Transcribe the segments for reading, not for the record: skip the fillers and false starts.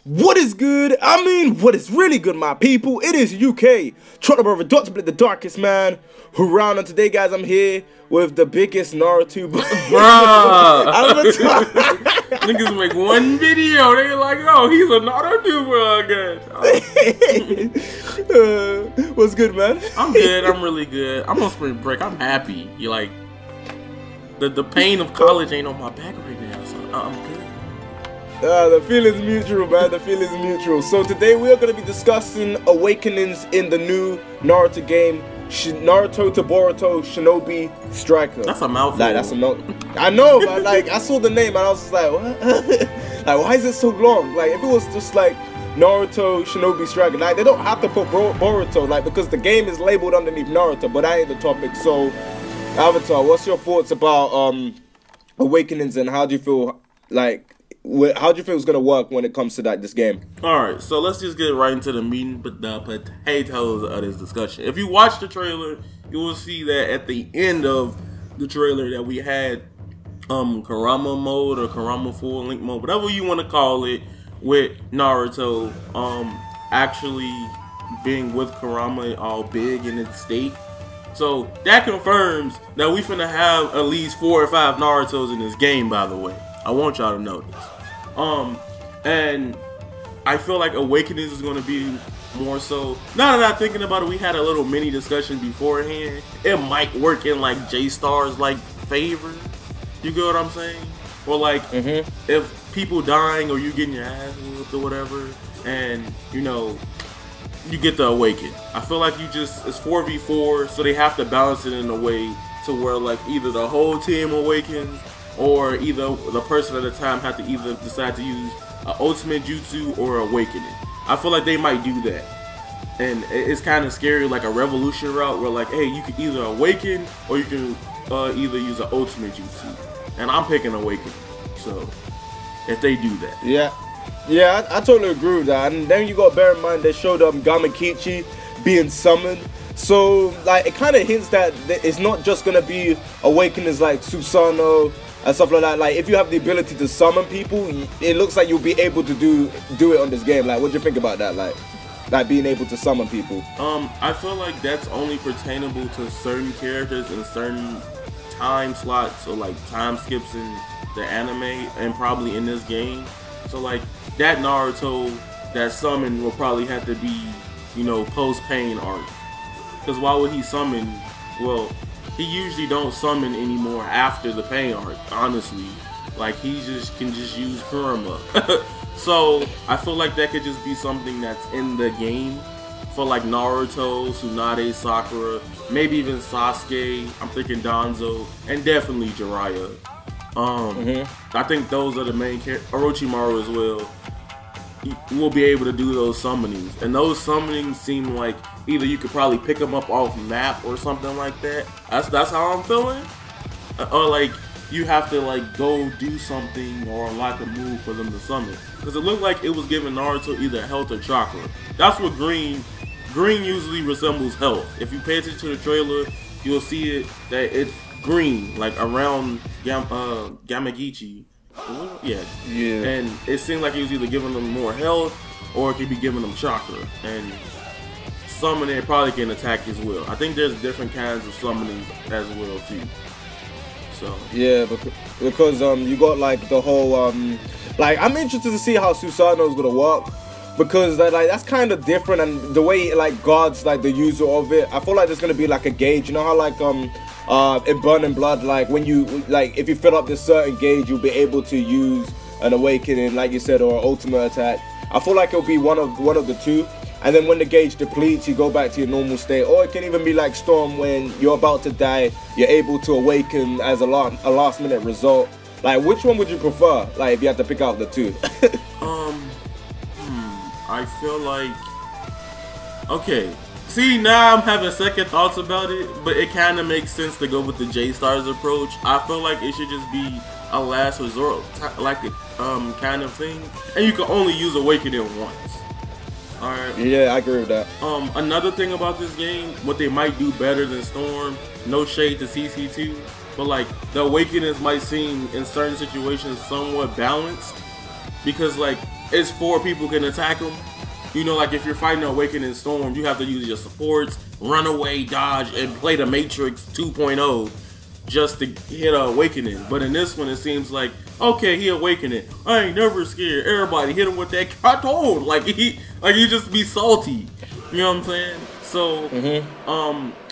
What is good? I mean, what is really good, my people? It is UK, Trotter Brother, dr.blick, the darkest man who round. And today, guys, I'm here with the biggest Naruto. Bruh! Niggas make one video, they like, oh, he's a Naruto again. What's good, man? I'm good, I'm really good. I'm on spring break, I'm happy. You like, the pain of college ain't on my back right now, so I'm good. The feeling's mutual, man. The feeling's mutual. So today we are going to be discussing awakenings in the new Naruto game, Naruto to Boruto Shinobi Striker. That's a mouthful. Like, that's a mouth. I know, man. Like, I saw the name and I was just like, what? Like, why is it so long? Like, if it was just like Naruto Shinobi Striker, like, they don't have to put Boruto, like, because the game is labeled underneath Naruto, but that ain't the topic. So, Avatar, what's your thoughts about awakenings and how do you feel like? How do you feel it's gonna work when it comes to this game? Alright, so let's just get right into the meat, but the potatoes of this discussion. If you watch the trailer, you will see that at the end of the trailer that we had Kurama mode or Kurama full link mode, whatever you want to call it, with Naruto actually being with Kurama all big in its state. So that confirms that we finna have at least 4 or 5 Narutos in this game, by the way. I want y'all to know this. And I feel like Awakenings is going to be more so. Now that I'm thinking about it, we had a little mini discussion beforehand. It might work in like J-Star's like favor. You get what I'm saying? Or like if people dying or you getting your ass whooped or whatever, and you know you get the Awaken. I feel like you just it's 4v4, so they have to balance it in a way to where like either the whole team awakens, or either the person at a time have to either decide to use an ultimate jutsu or awakening. I feel like they might do that. And it's kind of scary, like a revolution route where like, hey, you can either awaken or you can either use an ultimate jutsu. And I'm picking awakening. So, if they do that. Yeah, I totally agree with that. And then you got to bear in mind they showed Gamakichi being summoned. So, like, it kind of hints that it's not just going to be awakenings like Susanoo and stuff like that. Like, if you have the ability to summon people, it looks like you'll be able to do it on this game. Like, what do you think about that? Like being able to summon people. I feel like that's only pertainable to certain characters in certain time slots or like time skips in the anime and probably in this game. So like that Naruto that summon will probably have to be, you know, post pain arc. Because why would he summon? Well, he usually don't summon anymore after the pain arc, honestly. Like, he just can just use Kurama. So, I feel like that could just be something that's in the game. For like Naruto, Tsunade, Sakura, maybe even Sasuke, I'm thinking Danzo, and definitely Jiraiya. I think those are the main characters. Orochimaru as well. Will be able to do those summonings. And those summonings seem like either you could probably pick them up off map or something like that. That's how I'm feeling. Or like you have to like go do something or unlock a move for them to summon. Because it looked like it was giving Naruto either health or chakra. That's what green usually resembles health. If you pay attention to the trailer, you'll see it that it's green, like around Gamagichi. Yeah. And it seemed like he was either giving them more health or it could be giving them chakra. And summoning probably can attack as well. I think there's different kinds of summonings as well too. So yeah, because you got like the whole like I'm interested to see how Susanoo is gonna work, because that's kind of different, and the way it like guards like the user of it. I feel like there's gonna be like a gauge. You know how like in Burning Blood, like when you like if you fill up this certain gauge, you'll be able to use an awakening, like you said, or an ultimate attack. I feel like it'll be one of the two. And then when the gauge depletes, you go back to your normal state. Or it can even be like Storm, when you're about to die, you're able to awaken as a last minute result. Like, which one would you prefer? Like, if you had to pick out the two. I feel like, okay. See, now I'm having second thoughts about it, but it kind of makes sense to go with the J-Stars approach. I feel like it should just be a last resort, like a kind of thing, and you can only use Awakening once. Alright. Yeah, I agree with that. Another thing about this game, what they might do better than Storm, no shade to CC2, but like the Awakenings might seem in certain situations somewhat balanced, because like it's 4 people can attack him. You know, like if you're fighting Awakening Storm, you have to use your supports, run away, dodge, and play the Matrix 2.0 just to hit a Awakening. But in this one, it seems like, okay, he Awakening. I ain't never scared. Everybody hit him with that cartoon. Like he just be salty. You know what I'm saying? So,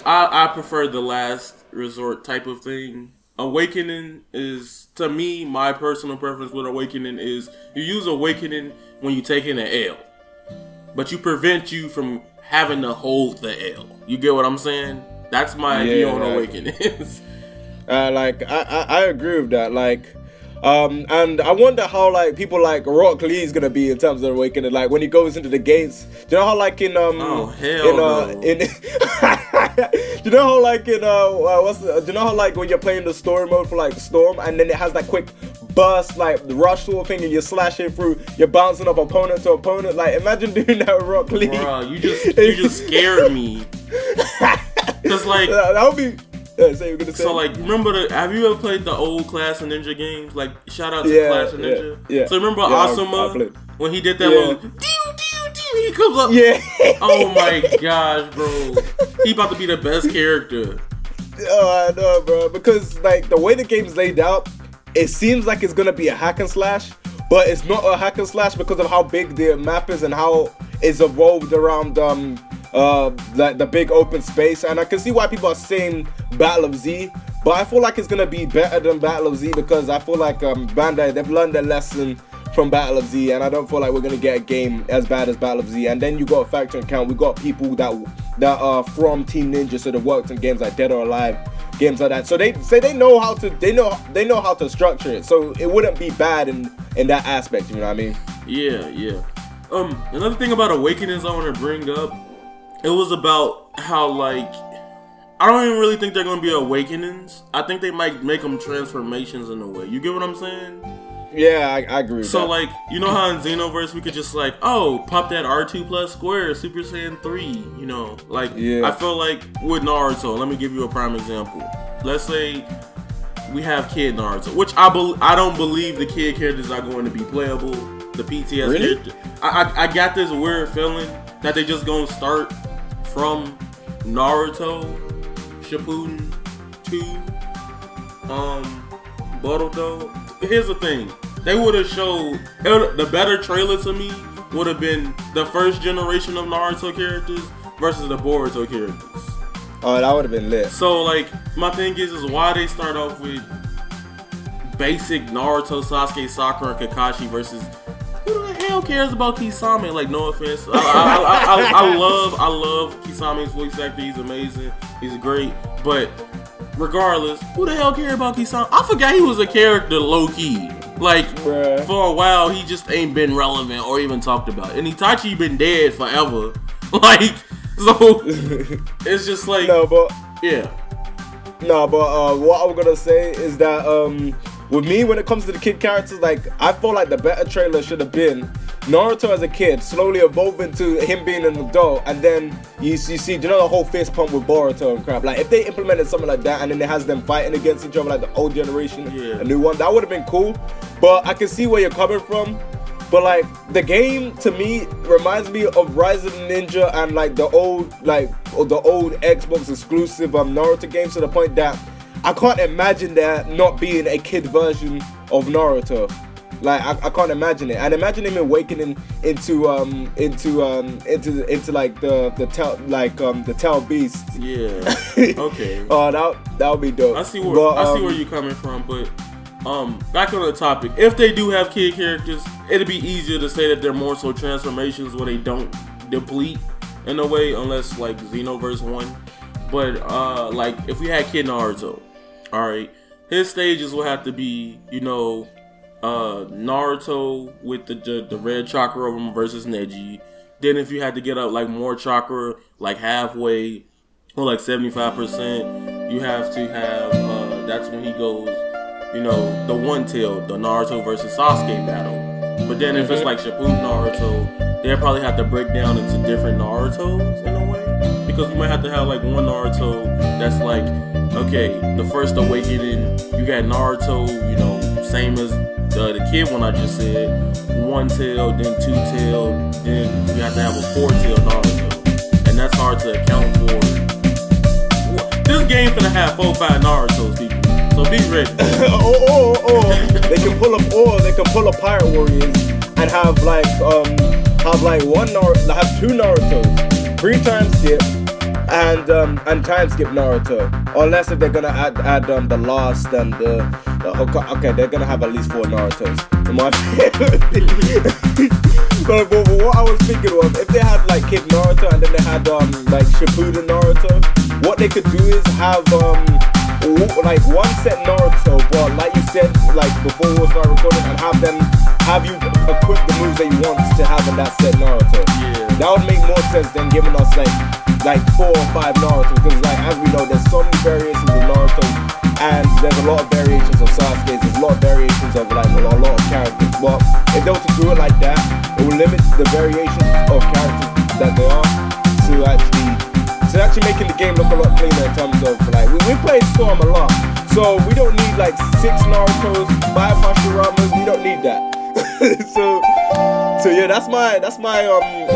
I prefer the last resort type of thing. Awakening is, to me, my personal preference with Awakening is you use Awakening when you're taking an L. But you prevent you from having to hold the L. You get what I'm saying? That's my view on Awakenings. Like I agree with that. Like, and I wonder how like people like Rock Lee is gonna be in terms of Awakening. Like when he goes into the gates, do you know how like in oh hell no. do you know how like in do you know how like when you're playing the story mode for like Storm, and then it has that quick burst, like the rush sort of thing, and you're slashing through, you're bouncing up opponent to opponent. Like imagine doing that with Rock Lee. Bruh, you just scared me. Cause like that would be. So you're gonna say. So like, have you ever played the old Clash of Ninja games? Like shout out to Clash of Ninja. Yeah. So remember Asuma when he did that little he comes up. Yeah. Oh my gosh, bro. He about to be the best character. Oh, I know, bro. Because like the way the game's laid out, it seems like it's gonna be a hack and slash, but it's not a hack and slash because of how big the map is and how it's evolved around like the big open space. And I can see why people are saying Battle of Z, but I feel like it's gonna be better than Battle of Z because I feel like Bandai, they've learned their lesson from Battle of Z, and I don't feel like we're gonna get a game as bad as Battle of Z. And then you got to factor in account, we got people that are from Team Ninja, so they worked in games like Dead or Alive, games like that. So they say they know how to structure it, so it wouldn't be bad in that aspect. You know what I mean? Yeah. Another thing about Awakenings I want to bring up, it was about how like I don't even really think they're gonna be Awakenings. I think they might make them transformations in a way. You get what I'm saying? Yeah, I agree with that. So like, you know how in Xenoverse we could just like, oh, pop that R2 plus square, Super Saiyan 3, you know? Like, I feel like with Naruto, let me give you a prime example. Let's say we have Kid Naruto, which I don't believe the Kid characters are going to be playable. The PTS character. I got this weird feeling that they just gonna start from Naruto, Shippuden, to Boruto. Here's the thing. They would have showed, the better trailer to me would have been the first generation of Naruto characters versus the Boruto characters. Oh, that would have been lit. So like, my thing is why they start off with basic Naruto, Sasuke, Sakura, and Kakashi versus who the hell cares about Kisame? Like, no offense, I love Kisame's voice actor. He's amazing. He's great. But regardless, who the hell cares about Kisame? I forgot he was a character low key. Like, bruh, for a while, he just ain't been relevant or even talked about. And Itachi been dead forever. Like, so it's just like, yeah. No, but what I'm gonna say is that with me, when it comes to the kid characters, like I feel like the better trailer should have been Naruto as a kid slowly evolving to him being an adult, and then you see, you know, the whole fist pump with Boruto and crap. Like if they implemented something like that, and then it has them fighting against each other like the old generation, a new one, that would have been cool. But I can see where you're coming from. But like the game to me reminds me of Rise of the Ninja and like the old Xbox exclusive Naruto games, to the point that I can't imagine there not being a kid version of Naruto. Like I can't imagine it. And imagine him awakening into like the tail beast. Yeah. Okay. Oh, that would be dope. I see where you're coming from, but back on the topic. If they do have kid characters, it'd be easier to say that they're more so transformations where they don't deplete in a way, unless like Xenoverse 1. But like if we had Kid Naruto, alright, his stages will have to be, you know, Naruto with the red chakra over him versus Neji. Then if you had to get up like more chakra, like halfway or like 75%, you have to have that's when he goes, you know, the one tail, the Naruto versus Sasuke battle. But then if it's like Shippuden Naruto, they'll probably have to break down into different Narutos in a way, because you might have to have like one Naruto that's like, okay, the first awakening, you got Naruto, you know, same as the kid one I just said, one tail, then two tail, then you have to have a 4-tail Naruto, and that's hard to account for. This game's gonna have 4 or 5 Narutos, people. So be ready. They can pull up Pirate Warriors and have like one Naruto, have 2 Narutos, 3 time skip and time skip Naruto. Unless if they're gonna add the last and okay, they're gonna have at least 4 Narutos. But what I was thinking was if they had like Kid Naruto and then they had like Shippuden Naruto, what they could do is have like one set Naruto, but like you said, like before we start recording, and have you equip the moves that you want to have in that set Naruto. Yeah. That would make more sense than giving us like 4 or 5 Naruto, because like as we know, there's so many variations of Naruto, and there's a lot of variations of Sasuke. There's a lot of variations of like a lot of characters. But if they were to do it like that, it will limit the variations of characters that there are to actually making the game look a lot cleaner in terms of like we played Storm a lot, so we don't need like 6 Narutos, 5 Hashiramas. We don't need that. so yeah, that's my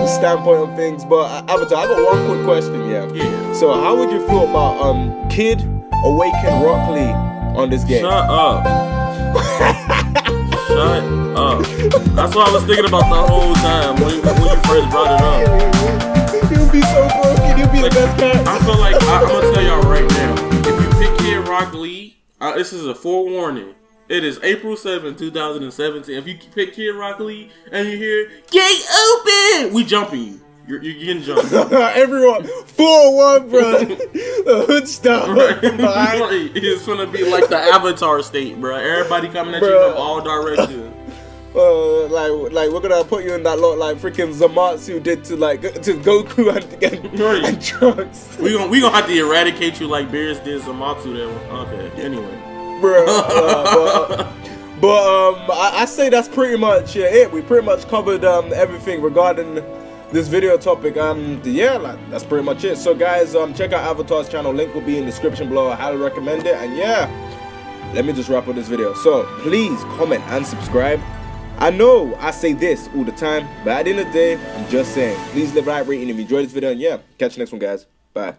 standpoint on things. But Avatar, I got one quick question. Yeah. So how would you feel about Kid Awaken Rock Lee on this game? Shut up. Shut up. That's what I was thinking about the whole time when you first brought it up. You'll be so broken. You'll be the best character. I feel like I'm gonna tell y'all right now. If you pick Kid Rock Lee, this is a forewarning. It is April 7th, 2017. If you pick Kid Rock Lee and you hear "Gate open," we jumping you. You're getting jumped. Everyone, 4-1, bro. The hood stop. Right. It's gonna be like the Avatar state, bro. Everybody coming at you from all directions. Like we're gonna put you in that lot like freaking Zamatsu did to Goku and Trunks. We gonna have to eradicate you like Beerus did Zamatsu there. Okay, anyway. Bro, I say that's pretty much it. We pretty much covered everything regarding this video topic. Yeah, like, that's pretty much it. So guys, check out Avatar's channel. Link will be in the description below. I highly recommend it. And yeah, let me just wrap up this video. So please comment and subscribe. I know I say this all the time, but at the end of the day, I'm just saying, please leave a like rating if you enjoyed this video. And yeah, catch you next one, guys. Bye.